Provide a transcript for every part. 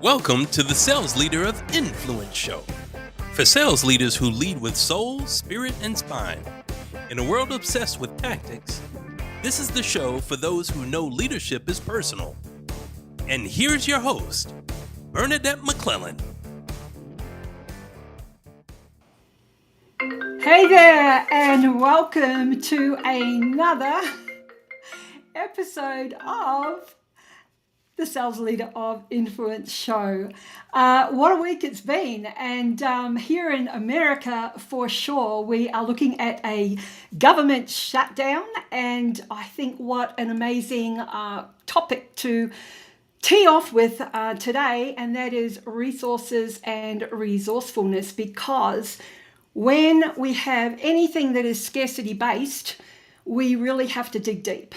Welcome to the Sales Leader of Influence show. For sales leaders who lead with soul, spirit, and spine. In a world obsessed with tactics, this is the show for those who know leadership is personal. And here's your host, Bernadette McClelland. Hey there, and welcome to another episode of the Sales Leader of Influence show. What a week it's been, and here in America for sure we are looking at a government shutdown, and I think what an amazing topic to tee off with today, and that is resources and resourcefulness, because when we have anything that is scarcity based, we really have to dig deep.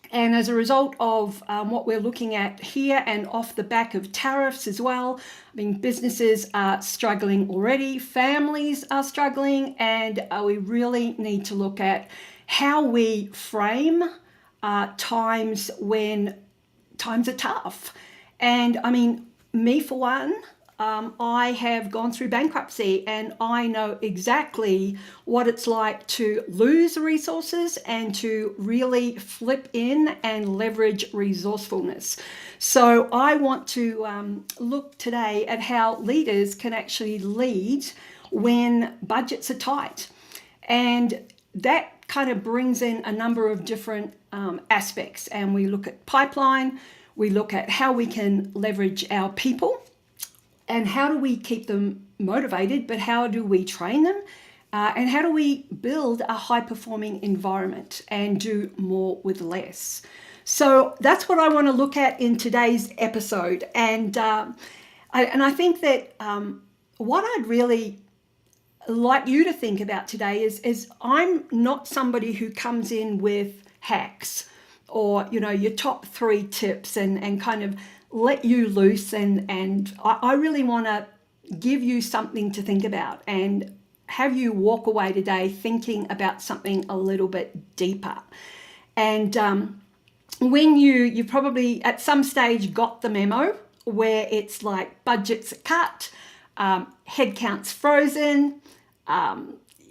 And as a result of what we're looking at here, and off the back of tariffs as well, I mean, businesses are struggling already, families are struggling, and we really need to look at how we frame times when times are tough. And I mean, me for one, I have gone through bankruptcy, and I know exactly what it's like to lose resources and to really flip in and leverage resourcefulness. So I want to look today at how leaders can actually lead when budgets are tight. And that kind of brings in a number of different aspects. And we look at pipeline, we look at how we can leverage our people, and how do we keep them motivated, but how do we train them? And how do we build a high-performing environment and do more with less? So that's what I want to look at in today's episode. And I think that what I'd really like you to think about today is I'm not somebody who comes in with hacks or, you know, your top 3 tips and kind of let you loose, and I really want to give you something to think about and have you walk away today thinking about something a little bit deeper. And when you probably at some stage got the memo where it's like budgets are cut, headcounts frozen,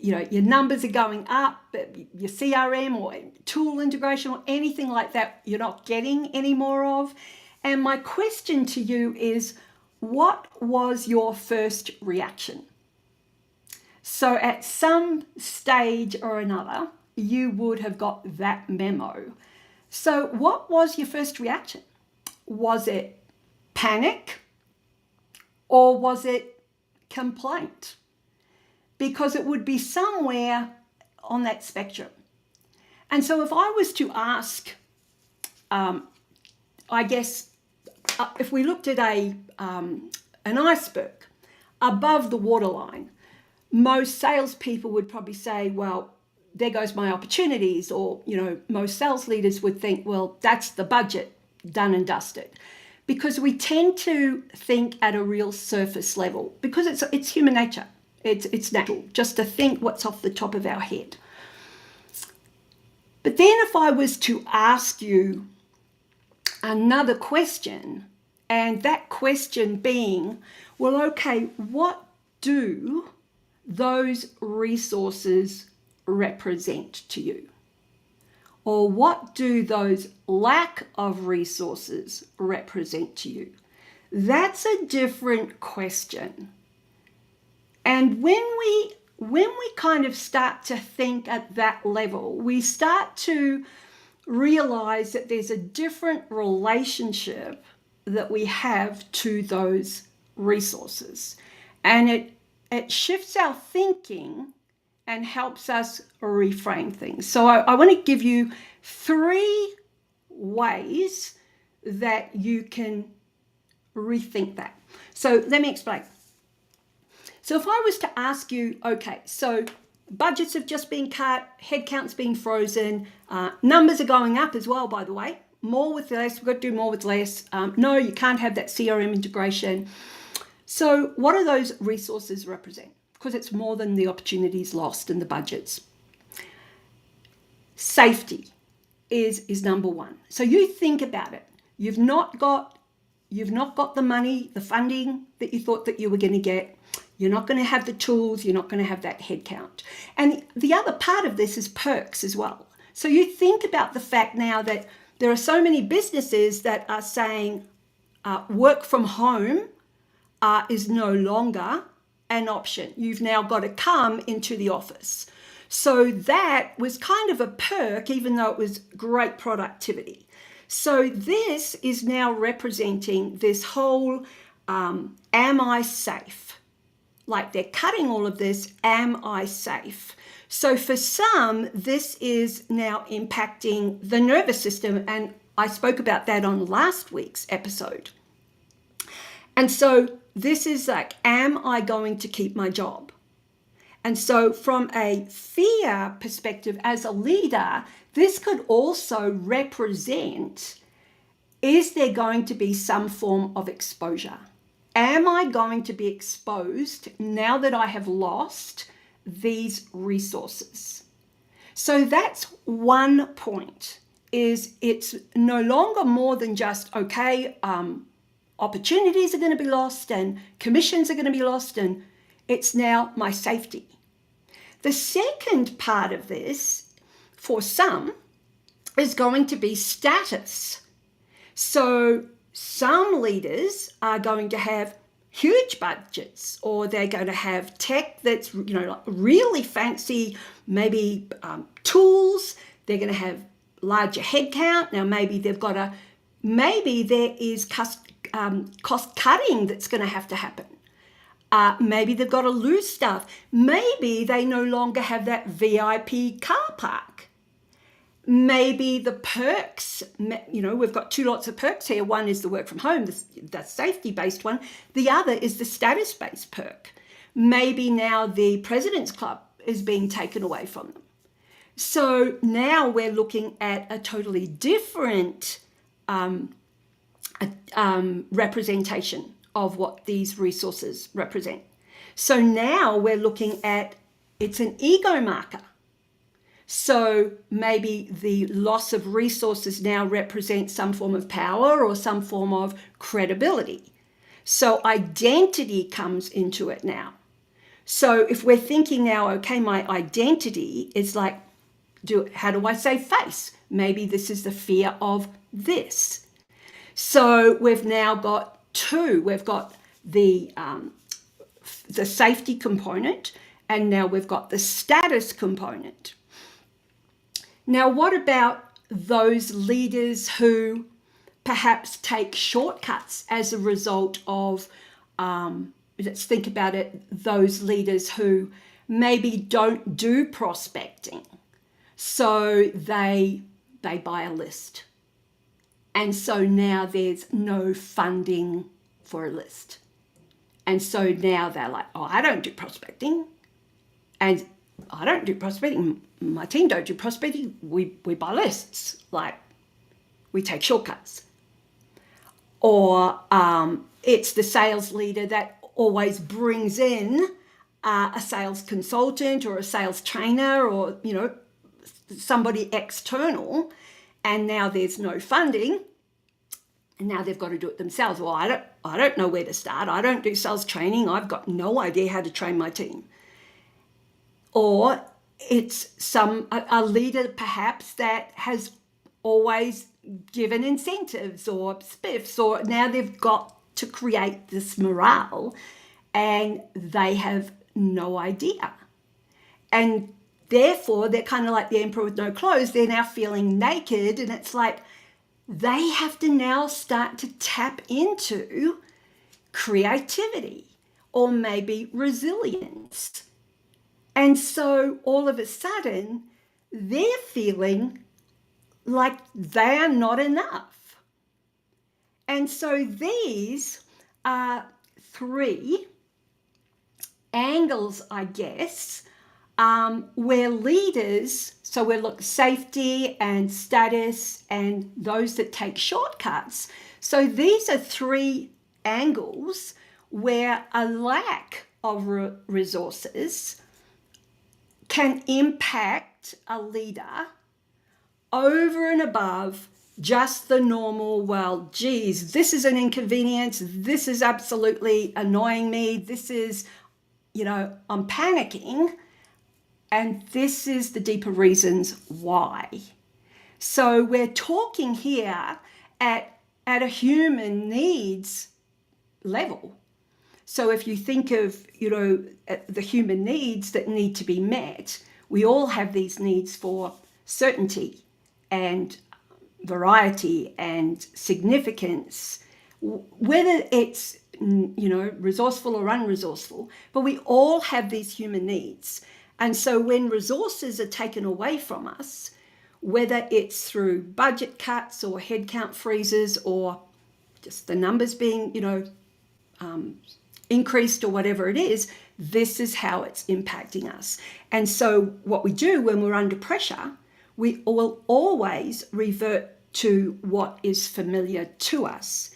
you know, your numbers are going up, your CRM or tool integration or anything like that you're not getting any more of. And my question to you is, what was your first reaction? So at some stage or another, you would have got that memo. So what was your first reaction? Was it panic or was it complaint? Because it would be somewhere on that spectrum. And so if I was to ask, I guess, if we looked at an iceberg above the waterline, most salespeople would probably say, well, there goes my opportunities. Or, you know, most sales leaders would think, well, that's the budget, done and dusted. Because we tend to think at a real surface level, because it's human nature. It's natural just to think what's off the top of our head. But then if I was to ask you another question, and that question being, well, okay, what do those resources represent to you? Or what do those lack of resources represent to you? That's a different question. And when we kind of start to think at that level, we start to realize that there's a different relationship that we have to those resources. And it shifts our thinking and helps us reframe things. So I want to give you 3 ways that you can rethink that. So let me explain. So if I was to ask you, okay, so budgets have just been cut, headcount's been frozen, numbers are going up as well, by the way, more with less, we've got to do more with less. No, you can't have that CRM integration. So what do those resources represent? Because it's more than the opportunities lost and the budgets. Safety is number 1. So you think about it. You've not got you've not got the money, the funding that you thought that you were going to get. You're not going to have the tools. You're not going to have that headcount. And the other part of this is perks as well. So you think about the fact now that there are so many businesses that are saying work from home is no longer an option. You've now got to come into the office. So that was kind of a perk, even though it was great productivity. So this is now representing this whole, am I safe? Like they're cutting all of this, am I safe? So for some, this is now impacting the nervous system. And I spoke about that on last week's episode. And so this is like, am I going to keep my job? And so from a fear perspective as a leader, this could also represent, is there going to be some form of exposure? Am I going to be exposed now that I have lost these resources? So that's one point, is it's no longer more than just, okay, opportunities are going to be lost and commissions are going to be lost, and it's now my safety. The second part of this, for some, is going to be status. So some leaders are going to have huge budgets, or they're going to have tech that's, like really fancy, maybe tools. They're going to have larger headcount. Now maybe maybe there is cost cutting that's going to happen. Maybe they've got to lose staff. Maybe they no longer have that VIP car park. Maybe the perks, we've got two lots of perks here. One is the work from home, the safety-based one. The other is the status-based perk. Maybe now the President's Club is being taken away from them. So now we're looking at a totally different representation of what these resources represent. So now we're looking at, it's an ego marker. So maybe the loss of resources now represents some form of power or some form of credibility. So identity comes into it now. So if we're thinking now, okay, my identity is like, how do I save face? Maybe this is the fear of this. So we've now got two. We've got the safety component, and now we've got the status component. Now, what about those leaders who perhaps take shortcuts as a result of, let's think about it, those leaders who maybe don't do prospecting. So they buy a list. And so now there's no funding for a list. And so now they're like, oh, I don't do prospecting. And I don't do prospecting. My team don't do prospecting. We buy lists. Like, we take shortcuts. Or it's the sales leader that always brings in a sales consultant or a sales trainer or, somebody external, and now there's no funding, and now they've got to do it themselves. Well, I don't know where to start. I don't do sales training. I've got no idea how to train my team. Or it's a leader perhaps that has always given incentives or spiffs, or now they've got to create this morale and they have no idea. And therefore, they're kind of like the emperor with no clothes. They're now feeling naked, and it's like they have to now start to tap into creativity or maybe resilience. And so all of a sudden, they're feeling like they are not enough. And so these are three angles, I guess, where leaders, so we're looking safety and status and those that take shortcuts. So these are three angles where a lack of resources can impact a leader over and above just the normal, well, geez, this is an inconvenience. This is absolutely annoying me. This is, I'm panicking. And this is the deeper reasons why. So we're talking here at a human needs level. So if you think of, the human needs that need to be met, we all have these needs for certainty and variety and significance, whether it's, resourceful or unresourceful, but we all have these human needs. And so when resources are taken away from us, whether it's through budget cuts or headcount freezes or just the numbers being, increased or whatever it is, this is how it's impacting us. And so what we do when we're under pressure, we will always revert to what is familiar to us.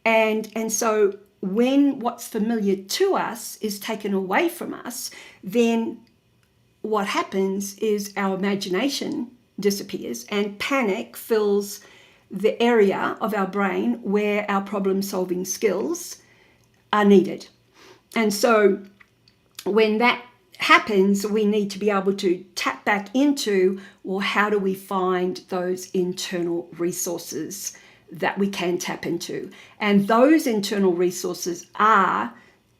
And so when what's familiar to us is taken away from us, then what happens is our imagination disappears and panic fills the area of our brain where our problem-solving skills are needed. And so when that happens, we need to be able to tap back into, well, how do we find those internal resources that we can tap into? And those internal resources are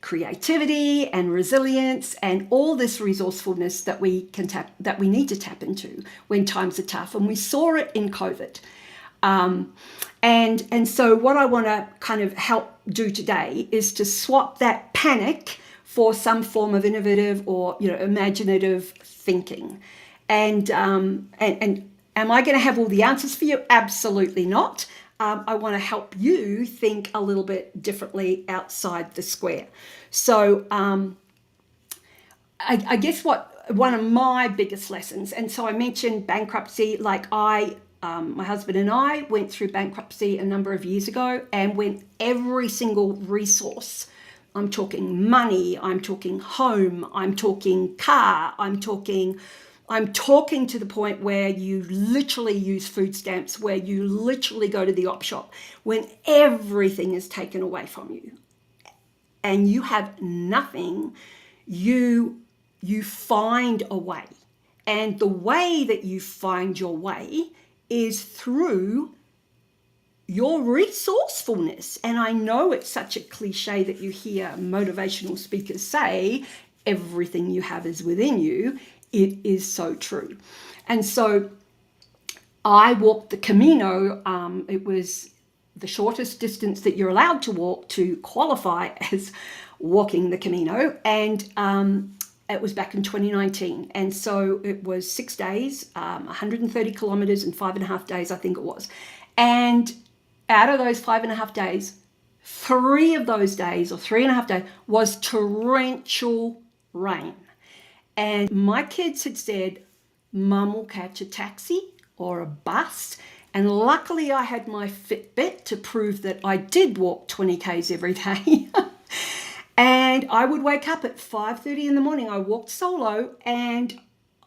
creativity and resilience and all this resourcefulness that we need to tap into when times are tough. And we saw it in COVID. And so what I want to kind of help do today is to swap that panic for some form of innovative or imaginative thinking. And am I going to have all the answers for you? Absolutely not. I want to help you think a little bit differently outside the square. So I guess one of my biggest lessons, and so I mentioned bankruptcy, like my husband and I went through bankruptcy a number of years ago, and when every single resource, I'm talking money, I'm talking home, I'm talking car, I'm talking to the point where you literally use food stamps, where you literally go to the op shop, when everything is taken away from you and you have nothing, you find a way. And the way that you find your way is through your resourcefulness. And I know it's such a cliche that you hear motivational speakers say, everything you have is within you. It is so true. And so I walked the Camino. It was the shortest distance that you're allowed to walk to qualify as walking the Camino. And it was back in 2019. And so it was 6 days, 130 kilometers in 5.5 days, I think it was. And out of those 5.5 days, 3 of those days or 3.5 days was torrential rain. And my kids had said, Mum will catch a taxi or a bus. And luckily I had my Fitbit to prove that I did walk 20 Ks every day. And I would wake up at 5:30 in the morning. I walked solo and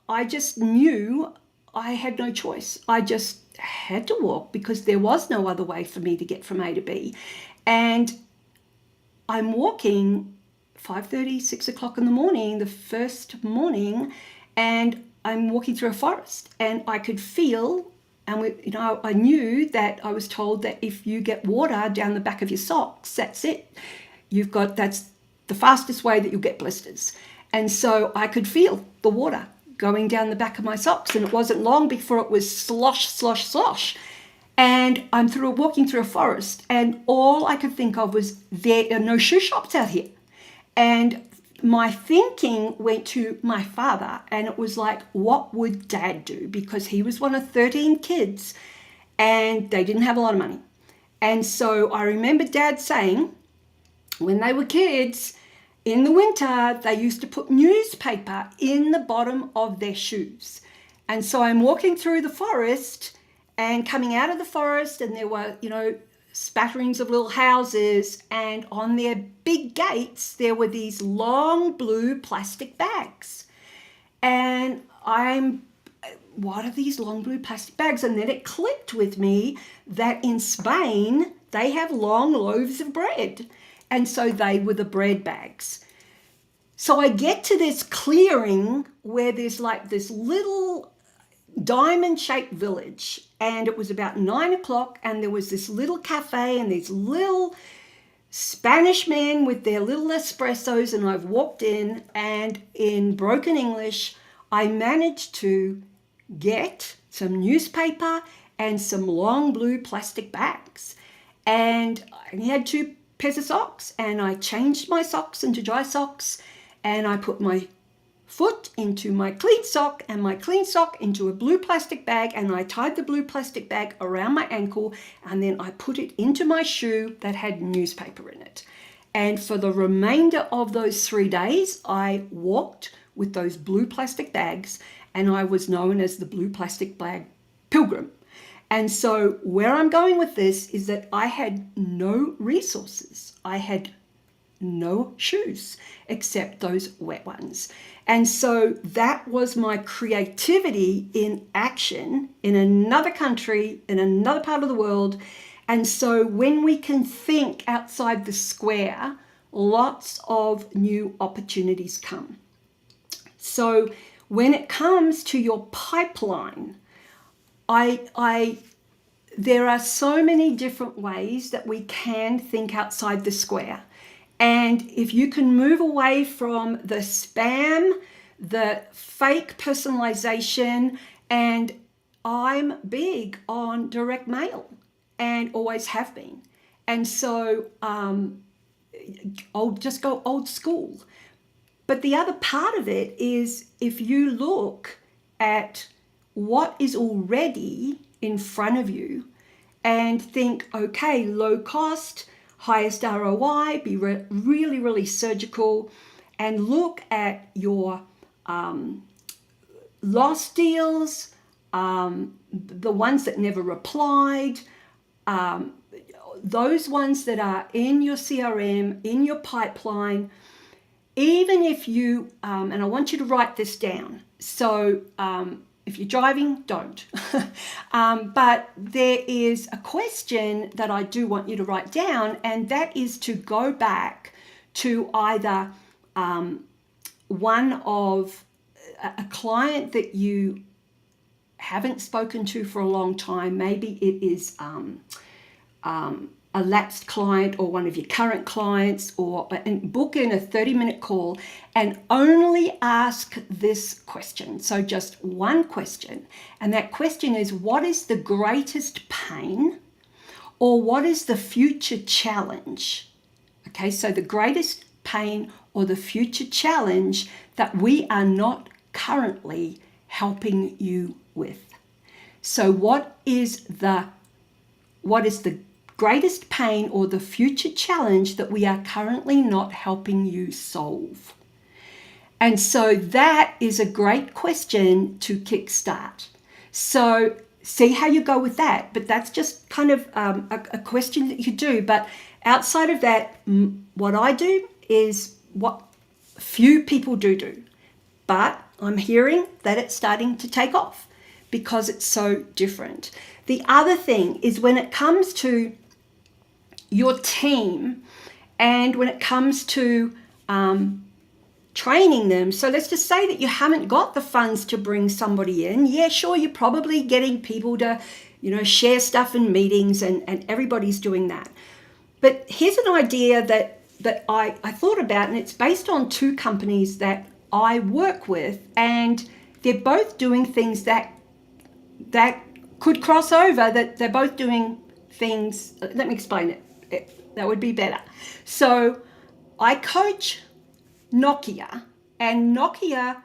I just knew I had no choice. I just had to walk because there was no other way for me to get from A to B. And I'm walking 5:30, 6 o'clock in the morning, the first morning, and I'm walking through a forest, and I could feel, and I knew that I was told that if you get water down the back of your socks, that's it. That's the fastest way that you'll get blisters. And so I could feel the water going down the back of my socks, and it wasn't long before it was slosh, slosh, slosh. And I'm walking through a forest, and all I could think of was there are no shoe shops out here. And my thinking went to my father, and it was like, what would Dad do? Because he was one of 13 kids and they didn't have a lot of money. And so I remember Dad saying, when they were kids, in the winter, they used to put newspaper in the bottom of their shoes. And so I'm walking through the forest and coming out of the forest, and there were, spatterings of little houses, and on their big gates there were these long blue plastic bags. And what are these long blue plastic bags? And then it clicked with me that in Spain, they have long loaves of bread. And so they were the bread bags. So I get to this clearing where there's like this little diamond-shaped village, and it was about 9 o'clock, and there was this little cafe and these little Spanish men with their little espressos, and I've walked in, and in broken English, I managed to get some newspaper and some long blue plastic bags. And I only had 2 pairs of socks, and I changed my socks into dry socks, and I put my foot into my clean sock and my clean sock into a blue plastic bag, and I tied the blue plastic bag around my ankle, and then I put it into my shoe that had newspaper in it. And for the remainder of those 3 days, I walked with those blue plastic bags, and I was known as the blue plastic bag pilgrim. And so where I'm going with this is that I had no resources. I had no shoes except those wet ones. And so that was my creativity in action in another country, in another part of the world. And so when we can think outside the square, lots of new opportunities come. So when it comes to your pipeline, there are so many different ways that we can think outside the square. And if you can move away from the spam, the fake personalization, and I'm big on direct mail and always have been. And so I'll just go old school. But the other part of it is if you look at what is already in front of you and think, okay, low cost, highest ROI, be really, really surgical, and look at your lost deals, the ones that never replied, those ones that are in your CRM, in your pipeline, even if you, and I want you to write this down. So if you're driving, don't. But there is a question that I do want you to write down, and that is to go back to either one of a client that you haven't spoken to for a long time. Maybe it is a lapsed client or one of your current clients, and book in a 30-minute call and only ask this question. So just one question. And that question is, what is the greatest pain or what is the future challenge? Okay, so the greatest pain or the future challenge that we are not currently helping you with. So what is the greatest pain or the future challenge that we are currently not helping you solve? And so that is a great question to kickstart. So see how you go with that. But that's just kind of a question that you do. But outside of that, what I do is what few people do. But I'm hearing that it's starting to take off because it's so different. The other thing is when it comes to your team and when it comes to training them. So let's just say that you haven't got the funds to bring somebody in. Yeah, sure, you're probably getting people to, share stuff in meetings and everybody's doing that. But here's an idea that I thought about, and it's based on 2 companies that I work with, and they're both doing things that could cross over, that they're both doing things. Let me explain it. That would be better. So I coach Nokia, and Nokia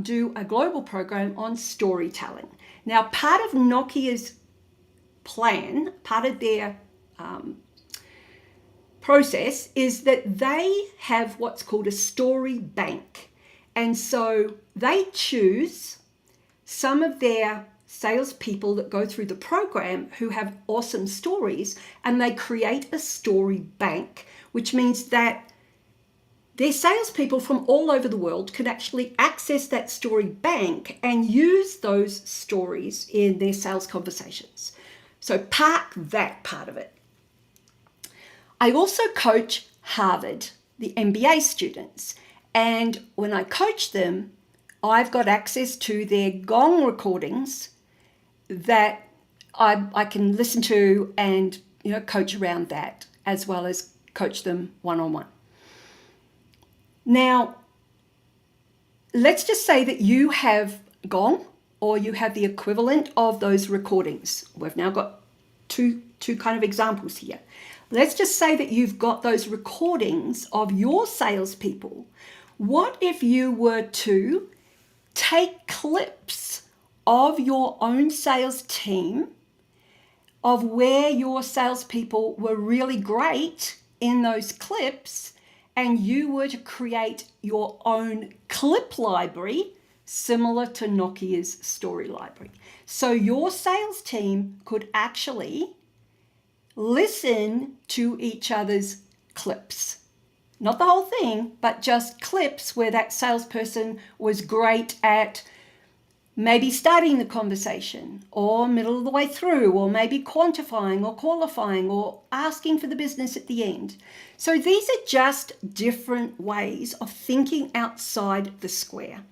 do a global program on storytelling. Now, part of Nokia's plan, part of their process is that they have what's called a story bank. And so they choose some of their salespeople that go through the program who have awesome stories, and they create a story bank, which means that their salespeople from all over the world could actually access that story bank and use those stories in their sales conversations. So park that part of it. I also coach Harvard, the MBA students. And when I coach them, I've got access to their gong recordings that I can listen to and, coach around that, as well as coach them one-on-one. Now, let's just say that you have gong or you have the equivalent of those recordings. We've now got two kind of examples here. Let's just say that you've got those recordings of your salespeople. What if you were to take clips of your own sales team, of where your salespeople were really great in those clips, and you were to create your own clip library similar to Nokia's story library. So your sales team could actually listen to each other's clips. Not the whole thing, but just clips where that salesperson was great at maybe starting the conversation or middle of the way through, or maybe quantifying or qualifying or asking for the business at the end. So these are just different ways of thinking outside the square.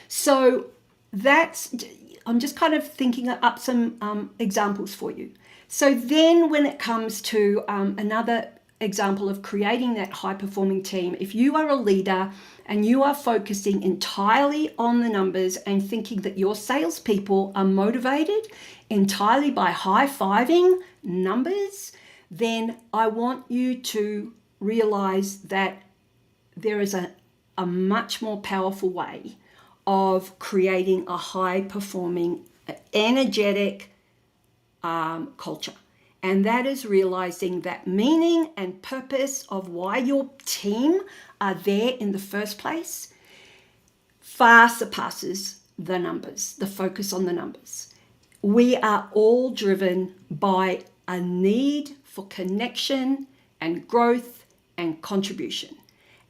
So I'm just kind of thinking up some examples for you. So then when it comes to another example of creating that high-performing team, if you are a leader and you are focusing entirely on the numbers and thinking that your salespeople are motivated entirely by high-fiving numbers, then I want you to realize that there is a much more powerful way of creating a high-performing, energetic culture. And that is realizing that meaning and purpose of why your team are there in the first place far surpasses the numbers, the focus on the numbers. We are all driven by a need for connection and growth and contribution.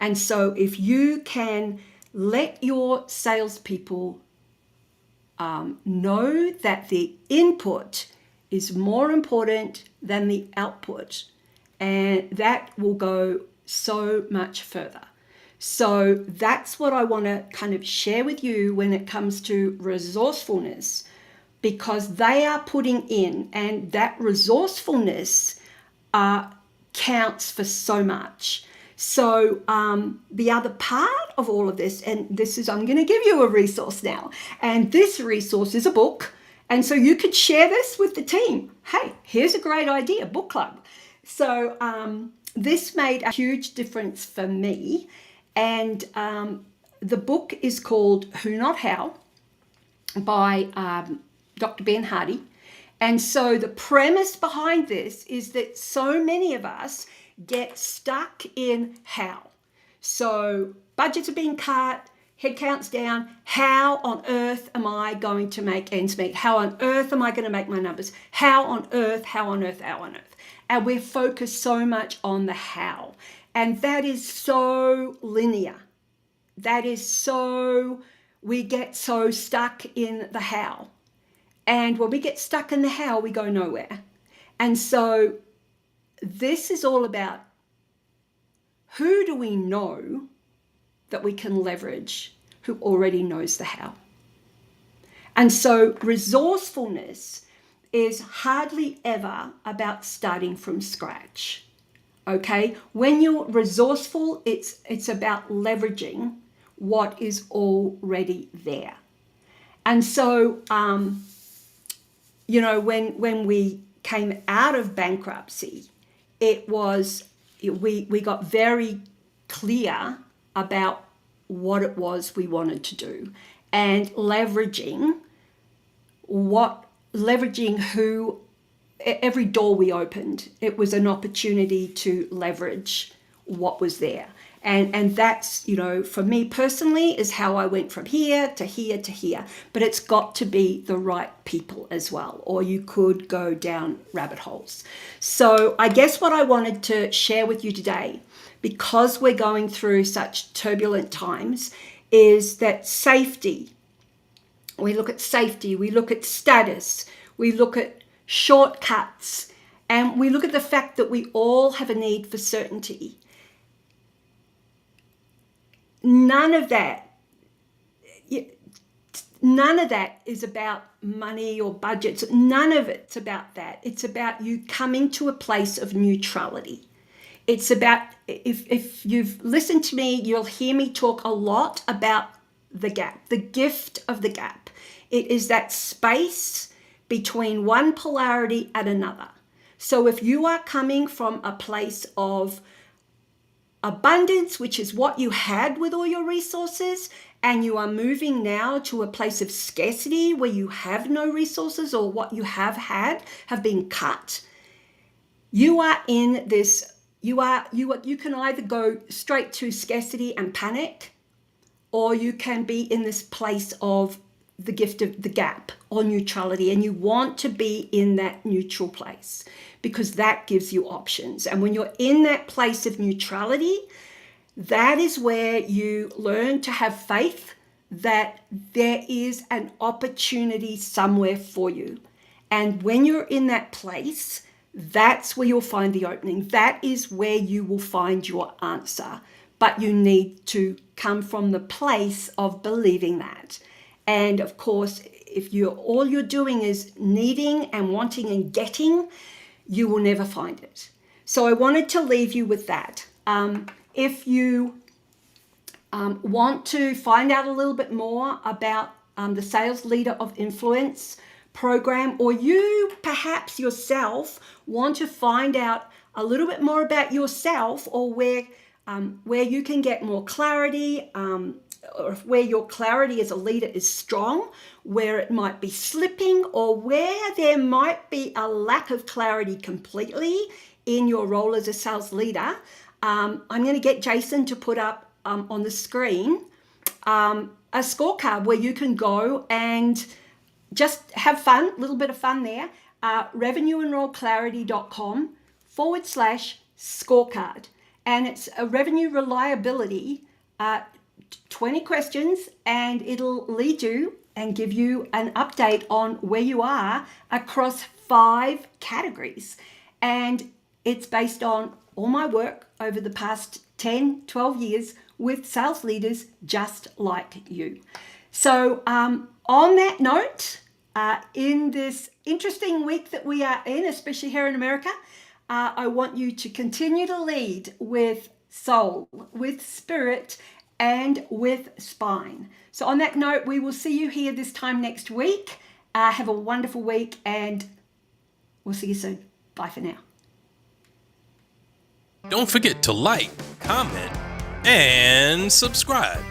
And so if you can let your salespeople know that the input is more important than the output, and that will go so much further. So that's what I want to kind of share with you when it comes to resourcefulness, because they are putting in, and that resourcefulness counts for so much. So the other part of all of this, and this is, I'm going to give you a resource now, and this resource is a book. And so you could share this with the team. Hey, here's a great idea, book club. So this made a huge difference for me. And the book is called Who Not How by Dr. Ben Hardy. And so the premise behind this is that so many of us get stuck in how. So budgets are being cut, headcount's down. How on earth am I going to make ends meet? How on earth am I going to make my numbers? How on earth, how on earth, how on earth? And we're focused so much on the how. And that is so linear. We get so stuck in the how. And when we get stuck in the how, we go nowhere. And so this is all about, who do we know that we can leverage who already knows the how? And so resourcefulness is hardly ever about starting from scratch. Okay? When you're resourceful, it's about leveraging what is already there. And so, when we came out of bankruptcy, we got very clear about what it was we wanted to do, and leveraging who, every door we opened, it was an opportunity to leverage what was there. And that's, for me personally, is how I went from here to here to here. But it's got to be the right people as well, or you could go down rabbit holes. So I guess what I wanted to share with you today, because we're going through such turbulent times, is that safety. We look at safety, we look at status, we look at shortcuts, and we look at the fact that we all have a need for certainty. None of that is about money or budgets. None of it's about that. It's about you coming to a place of neutrality. It's about, if you've listened to me, you'll hear me talk a lot about the gap, the gift of the gap. It is that space between one polarity and another. So if you are coming from a place of abundance, which is what you had with all your resources, and you are moving now to a place of scarcity where you have no resources, or what you have had have been cut, you are in this, you can either go straight to scarcity and panic, or you can be in this place of the gift of the gap or neutrality, and you want to be in that neutral place because that gives you options. And when you're in that place of neutrality, that is where you learn to have faith that there is an opportunity somewhere for you. And when you're in that place, that's where you'll find the opening. That is where you will find your answer. But you need to come from the place of believing that. And of course, if all you're doing is needing and wanting and getting, you will never find it. So I wanted to leave you with that. If you want to find out a little bit more about the Sales Leader of Influence program, or you perhaps yourself want to find out a little bit more about yourself, or where you can get more clarity, or where your clarity as a leader is strong, where it might be slipping, or where there might be a lack of clarity completely in your role as a sales leader, I'm going to get Jason to put up on the screen a scorecard where you can go and just have fun, a little bit of fun there, revenueenrollclarity.com/scorecard. And it's a revenue reliability, 20 questions, and it'll lead you and give you an update on where you are across 5 categories. And it's based on all my work over the past 10, 12 years with sales leaders just like you. So on that note, in this interesting week that we are in, especially here in America, I want you to continue to lead with soul, with spirit, and with spine. So on that note, we will see you here this time next week. Have a wonderful week, and we'll see you soon. Bye for now. Don't forget to like, comment, and subscribe.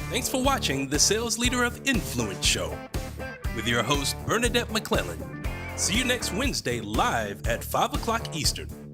Thanks for watching the Sales Leader of Influence show with your host, Bernadette McClelland. See you next Wednesday live at 5 o'clock Eastern.